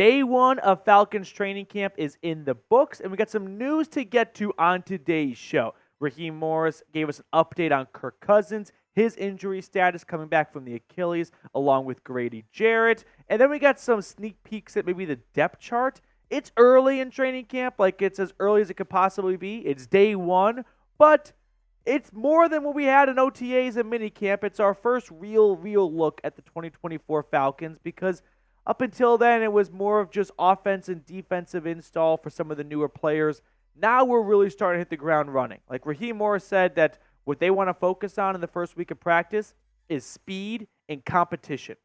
Day one of Falcons training camp is in the books, and we got some news to get to on today's show. Raheem Morris gave us an update on Kirk Cousins, his injury status coming back from the Achilles, along with Grady Jarrett. And then we got some sneak peeks at maybe the depth chart. It's early in training camp, like it's as early as it could possibly be. It's day one, but it's more than what we had in OTAs and minicamp. It's our first real look at the 2024 Falcons because up until then, it was more of just offense and defensive install for some of the newer players. Now we're really starting to hit the ground running. Like Raheem Morris said that what they want to focus on in the first week of practice is speed and competition.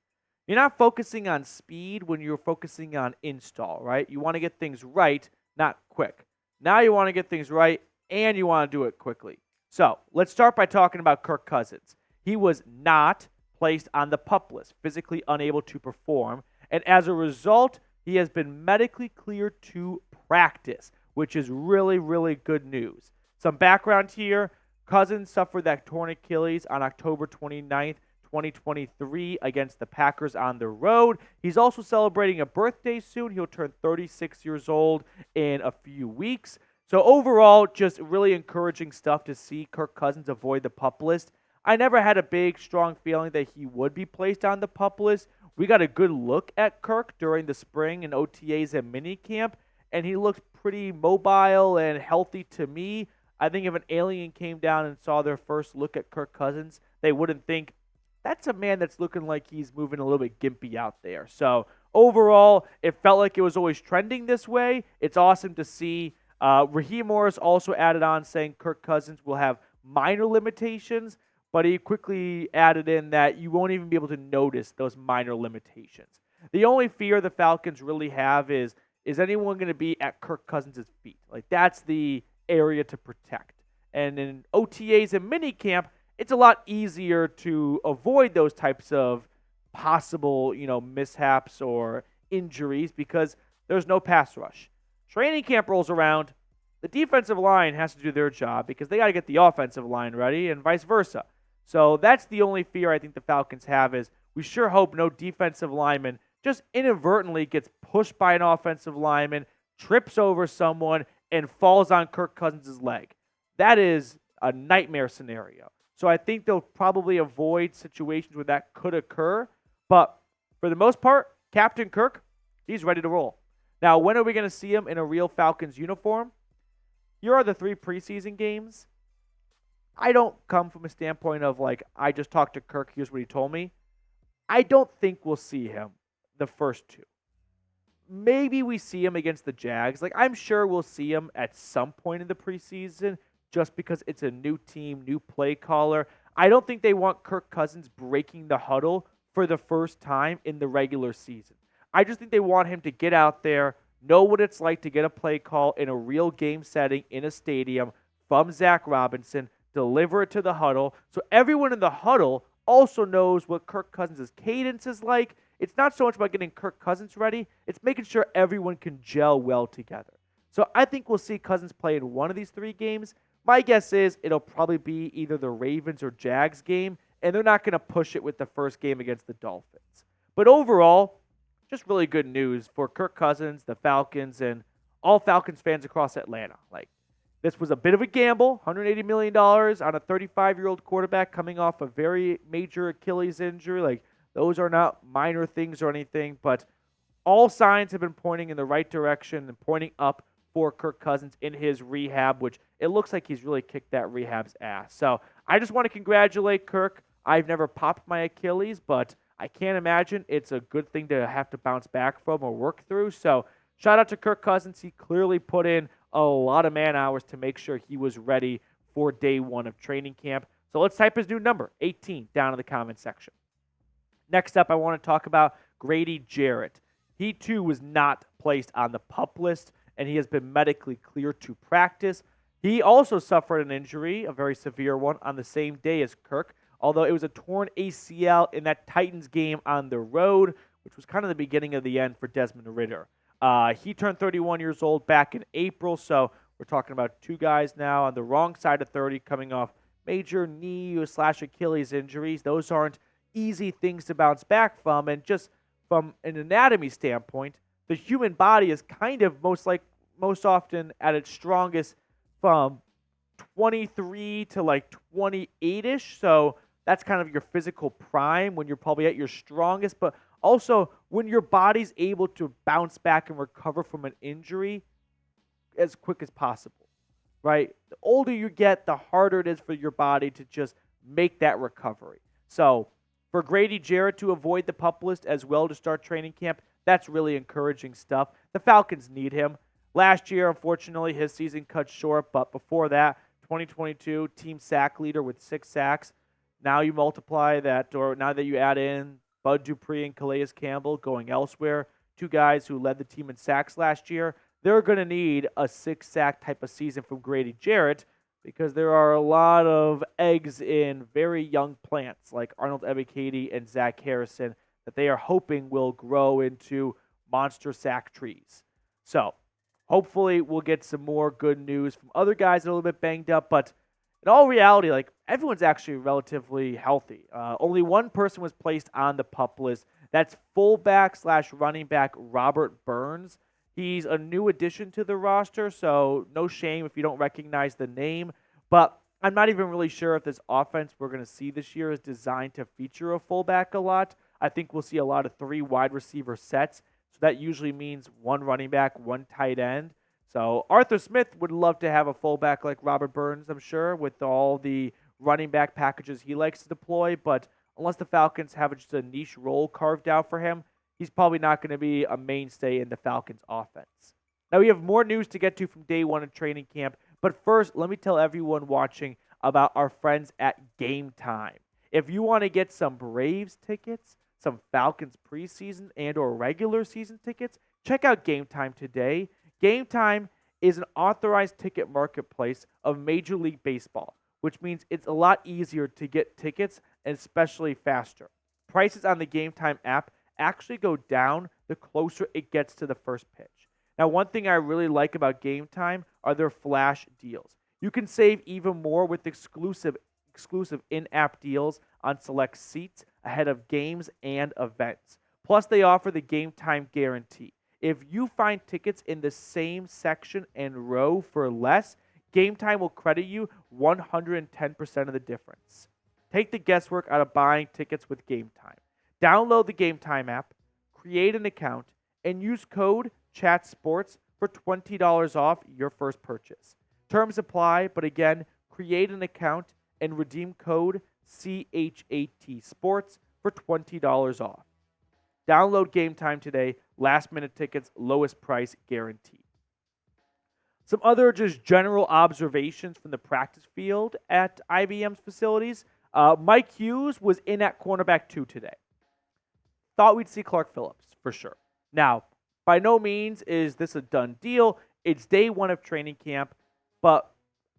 You're not focusing on speed when you're focusing on install, right? You want to get things right, not quick. Now you want to get things right, and you want to do it quickly. So let's start by talking about Kirk Cousins. He was not placed on the PUP list, physically unable to perform, and as a result, he has been medically cleared to practice, which is really good news. Some background here. Cousins suffered that torn Achilles on October 29th, 2023 against the Packers on the road. He's also celebrating a birthday soon. He'll turn 36 years old in a few weeks. So overall, just really encouraging stuff to see Kirk Cousins avoid the PUP list. I never had a big, strong feeling that he would be placed on the PUP list. We got a good look at Kirk during the spring and OTAs and minicamp, and he looked pretty mobile and healthy to me. I think if an alien came down and saw their first look at Kirk Cousins, they wouldn't think, that's a man that's looking like he's moving a little bit gimpy out there. So overall, it felt like it was always trending this way. It's awesome to see. Raheem Morris also added on saying Kirk Cousins will have minor limitations, but he quickly added in that you won't even be able to notice those minor limitations. The only fear the Falcons really have is anyone going to be at Kirk Cousins' feet? Like, that's the area to protect. And in OTAs and minicamp, it's a lot easier to avoid those types of possible, mishaps or injuries because there's no pass rush. Training camp rolls around, the defensive line has to do their job because they got to get the offensive line ready and vice versa. So that's the only fear I think the Falcons have is we sure hope no defensive lineman just inadvertently gets pushed by an offensive lineman, trips over someone, and falls on Kirk Cousins' leg. That is a nightmare scenario. So I think they'll probably avoid situations where that could occur. But for the most part, Captain Kirk, he's ready to roll. Now, when are we going to see him in a real Falcons uniform? Here are the 3 preseason games. I don't come from a standpoint of I just talked to Kirk, here's what he told me. I don't think we'll see him the first 2. Maybe we see him against the Jags. I'm sure we'll see him at some point in the preseason just because it's a new team, new play caller. I don't think they want Kirk Cousins breaking the huddle for the first time in the regular season. I just think they want him to get out there, know what it's like to get a play call in a real game setting in a stadium from Zach Robinson, deliver it to the huddle, so everyone in the huddle also knows what Kirk Cousins' cadence is like. It's not so much about getting Kirk Cousins ready, it's making sure everyone can gel well together. So I think we'll see Cousins play in one of these 3 games. My guess is it'll probably be either the Ravens or Jags game, and they're not going to push it with the first game against the Dolphins. But overall, just really good news for Kirk Cousins, the Falcons, and all Falcons fans across Atlanta. This was a bit of a gamble, $180 million on a 35-year-old quarterback coming off a very major Achilles injury. Those are not minor things or anything, but all signs have been pointing in the right direction and pointing up for Kirk Cousins in his rehab, which it looks like he's really kicked that rehab's ass. So I just want to congratulate Kirk. I've never popped my Achilles, but I can't imagine it's a good thing to have to bounce back from or work through. So shout out to Kirk Cousins. He clearly put in a lot of man hours to make sure he was ready for day 1 of training camp. So let's type his new number, 18, down in the comment section. Next up, I want to talk about Grady Jarrett. He, too, was not placed on the PUP list, and he has been medically cleared to practice. He also suffered an injury, a very severe one, on the same day as Kirk, although it was a torn ACL in that Titans game on the road, which was kind of the beginning of the end for Desmond Ridder. He turned 31 years old back in April, so we're talking about 2 guys now on the wrong side of 30 coming off major knee/Achilles injuries. Those aren't easy things to bounce back from, and just from an anatomy standpoint, the human body is kind of most often at its strongest from 23 to like 28ish. So that's kind of your physical prime when you're probably at your strongest, but also when your body's able to bounce back and recover from an injury as quick as possible, right? The older you get, the harder it is for your body to just make that recovery. So for Grady Jarrett to avoid the PUP list as well to start training camp, that's really encouraging stuff. The Falcons need him. Last year, unfortunately, his season cut short, but before that, 2022, team sack leader with 6 sacks. Now you multiply that, or now that you add in Bud Dupree and Calais Campbell going elsewhere, 2 guys who led the team in sacks last year, they're going to need a 6-sack type of season from Grady Jarrett because there are a lot of eggs in very young plants like Arnold Ebiketie and Zach Harrison that they are hoping will grow into monster sack trees. So hopefully we'll get some more good news from other guys that are a little bit banged up, but in all reality, like everyone's actually relatively healthy. Only one person was placed on the PUP list. That's fullback/running back Robert Burns. He's a new addition to the roster, so no shame if you don't recognize the name. But I'm not even really sure if this offense we're going to see this year is designed to feature a fullback a lot. I think we'll see a lot of 3 wide receiver sets. So that usually means 1 running back, 1 tight end. So Arthur Smith would love to have a fullback like Robert Burns, I'm sure, with all the running back packages he likes to deploy. But unless the Falcons have just a niche role carved out for him, he's probably not going to be a mainstay in the Falcons offense. Now, we have more news to get to from day 1 of training camp. But first, let me tell everyone watching about our friends at Game Time. If you want to get some Braves tickets, some Falcons preseason and or regular season tickets, check out Game Time today. Game Time is an authorized ticket marketplace of Major League Baseball, which means it's a lot easier to get tickets and especially faster. Prices on the Game Time app actually go down the closer it gets to the first pitch. Now, one thing I really like about Game Time are their flash deals. You can save even more with exclusive in-app deals on select seats ahead of games and events. Plus, they offer the Game Time guarantee. If you find tickets in the same section and row for less, Game Time will credit you 110% of the difference. Take the guesswork out of buying tickets with Game Time. Download the Game Time app, create an account, and use code CHATSPORTS for $20 off your first purchase. Terms apply, but again, create an account and redeem code CHAT Sports for $20 off. Download Game Time today. Last minute tickets, lowest price guaranteed. Some other just general observations from the practice field at IBM's facilities. Mike Hughes was in at cornerback 2 today. Thought we'd see Clark Phillips for sure. Now, by no means is this a done deal. It's day 1 of training camp, but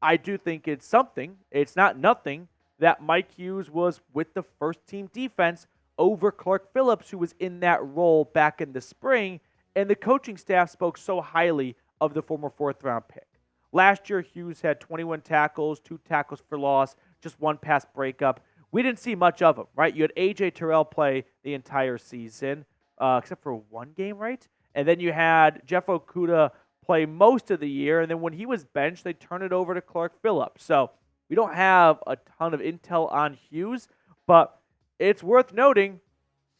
I do think it's something. It's not nothing that Mike Hughes was with the first team defense over Clark Phillips, who was in that role back in the spring, and the coaching staff spoke so highly of the former 4th-round pick. Last year, Hughes had 21 tackles, 2 tackles for loss, just 1 pass breakup. We didn't see much of him, right? You had A.J. Terrell play the entire season, except for 1 game, right? And then you had Jeff Okudah play most of the year, and then when he was benched, they turned it over to Clark Phillips. So we don't have a ton of intel on Hughes, but it's worth noting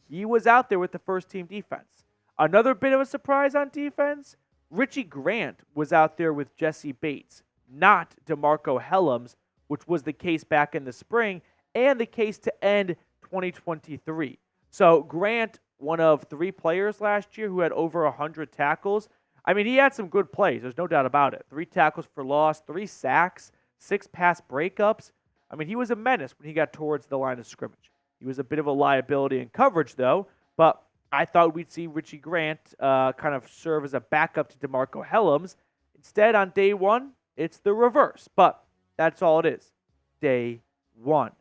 he was out there with the first team defense. Another bit of a surprise on defense, Richie Grant was out there with Jesse Bates, not DeMarco Hellams, which was the case back in the spring and the case to end 2023. So Grant, one of 3 players last year who had over 100 tackles. I mean, he had some good plays. There's no doubt about it. 3 tackles for loss, 3 sacks, 6 pass breakups. I mean, he was a menace when he got towards the line of scrimmage. He was a bit of a liability in coverage, though, but I thought we'd see Richie Grant kind of serve as a backup to DeMarco Hellams. Instead, on day 1, it's the reverse, but that's all it is. Day 1.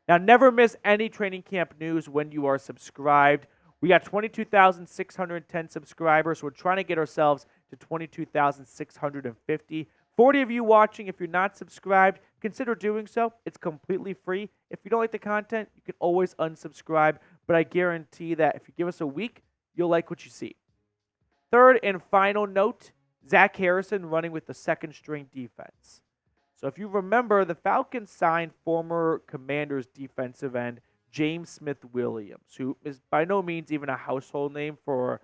Now, never miss any training camp news when you are subscribed. We got 22,610 subscribers. So we're trying to get ourselves to 22,650. 40 of you watching. If you're not subscribed, consider doing so. It's completely free. If you don't like the content, you can always unsubscribe. But I guarantee that if you give us a week, you'll like what you see. Third and final note, Zach Harrison running with the second string defense. So if you remember, the Falcons signed former Commanders defensive end James Smith-Williams, who is by no means even a household name for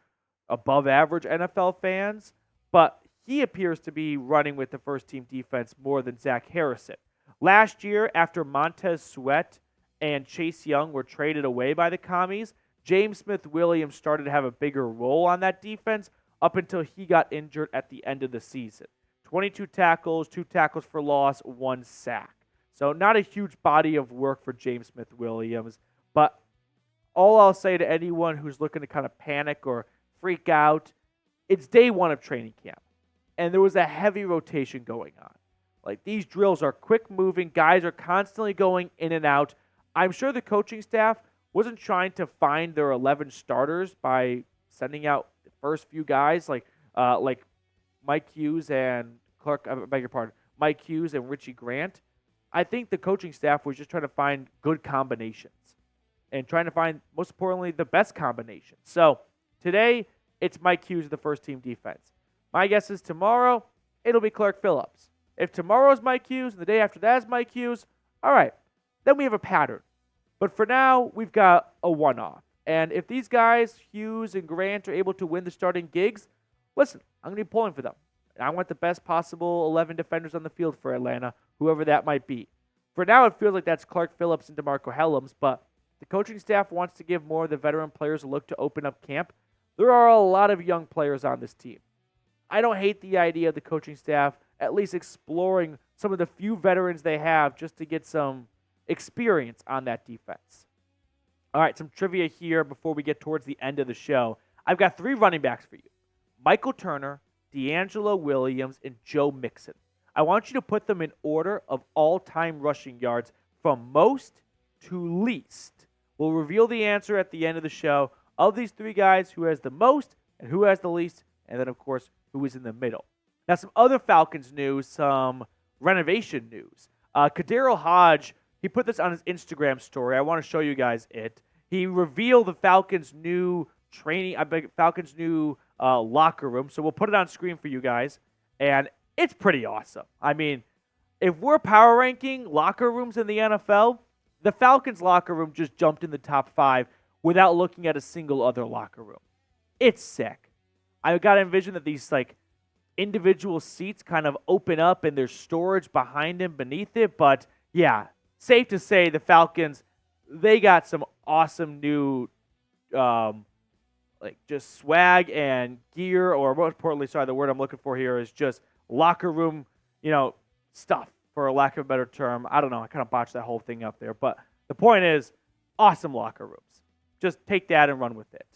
above average NFL fans, but he appears to be running with the first team defense more than Zach Harrison. Last year, after Montez Sweat and Chase Young were traded away by the Commies, James Smith-Williams started to have a bigger role on that defense up until he got injured at the end of the season. 22 tackles, 2 tackles for loss, 1 sack. So not a huge body of work for James Smith-Williams, but all I'll say to anyone who's looking to kind of panic or freak out, it's day one of training camp, and there was a heavy rotation going on. Like, these drills are quick moving, guys are constantly going in and out. I'm sure the coaching staff wasn't trying to find their 11 starters by sending out the first few guys like Mike Hughes and Mike Hughes and Richie Grant. I think the coaching staff was just trying to find good combinations and trying to find, most importantly, the best combination. So today, it's Mike Hughes, the first team defense. My guess is tomorrow, it'll be Clark Phillips. If tomorrow's Mike Hughes and the day after that is Mike Hughes, all right, then we have a pattern. But for now, we've got a one-off. And if these guys, Hughes and Grant, are able to win the starting gigs, listen, I'm going to be pulling for them. I want the best possible 11 defenders on the field for Atlanta, whoever that might be. For now, it feels like that's Clark Phillips and DeMarco Helms, but the coaching staff wants to give more of the veteran players a look to open up camp. There are a lot of young players on this team. I don't hate the idea of the coaching staff at least exploring some of the few veterans they have just to get some experience on that defense. All right, some trivia here before we get towards the end of the show. I've got 3 running backs for you: Michael Turner, D'Angelo Williams, and Joe Mixon. I want you to put them in order of all-time rushing yards from most to least. We'll reveal the answer at the end of the show of these 3 guys, who has the most and who has the least, and then, of course, who is in the middle. Now, some other Falcons news, some renovation news. Kadarius Hodge, he put this on his Instagram story. I want to show you guys it. He revealed the Falcons' new locker room. So we'll put it on screen for you guys, and it's pretty awesome. I mean, if we're power ranking locker rooms in the NFL, the Falcons' locker room just jumped in the top 5 without looking at a single other locker room. It's sick. I got to envision that these individual seats kind of open up and there's storage behind them, beneath it. But yeah, safe to say the Falcons, they got some awesome new just swag and gear, or more importantly, the word I'm looking for here is just locker room, stuff, for a lack of a better term. I don't know. I kind of botched that whole thing up there. But the point is, awesome locker rooms. Just take that and run with it.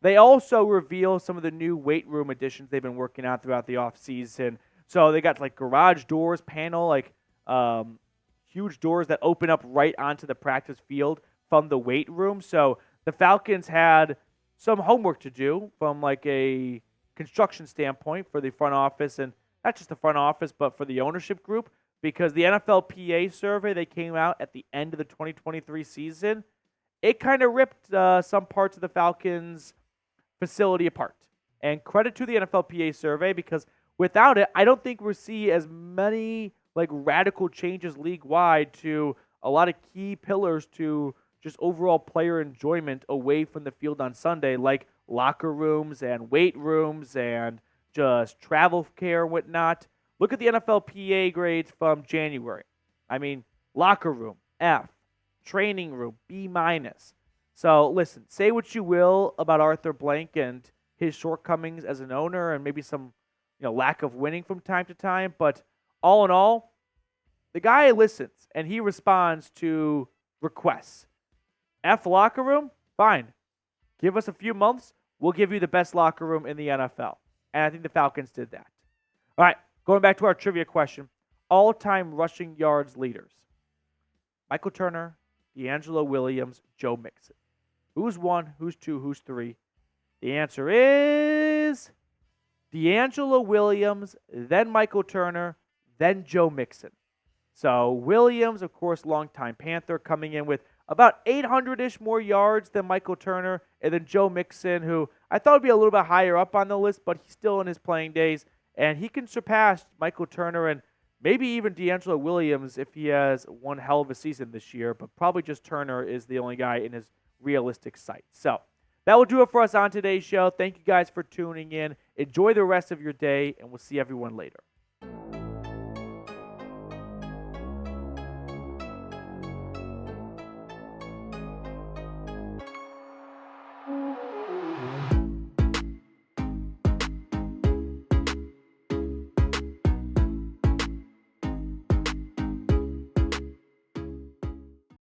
They also reveal some of the new weight room additions they've been working on throughout the offseason. So they got garage doors, huge doors that open up right onto the practice field from the weight room. So the Falcons had some homework to do from a construction standpoint for the front office, and not just the front office, but for the ownership group, because the NFLPA survey that came out at the end of the 2023 season, it kind of ripped some parts of the Falcons' facility apart. And credit to the NFLPA survey, because without it, I don't think we'll see as many radical changes league-wide to a lot of key pillars to just overall player enjoyment away from the field on Sunday, like locker rooms and weight rooms and just travel care and whatnot. Look at the NFLPA grades from January. I mean, locker room, F. Training room, B-. So listen, say what you will about Arthur Blank and his shortcomings as an owner and maybe some lack of winning from time to time, but all in all, the guy listens and he responds to requests. F locker room? Fine. Give us a few months, we'll give you the best locker room in the NFL. And I think the Falcons did that. All right, going back to our trivia question. All-time rushing yards leaders. Michael Turner, D'Angelo Williams, Joe Mixon. Who's 1, who's 2, who's 3? The answer is D'Angelo Williams, then Michael Turner, then Joe Mixon. So Williams, of course, longtime Panther, coming in with about 800-ish more yards than Michael Turner. And then Joe Mixon, who I thought would be a little bit higher up on the list, but he's still in his playing days. And he can surpass Michael Turner and maybe even D'Angelo Williams if he has one hell of a season this year. But probably just Turner is the only guy in his realistic sight. So that will do it for us on today's show. Thank you guys for tuning in. Enjoy the rest of your day, and we'll see everyone later.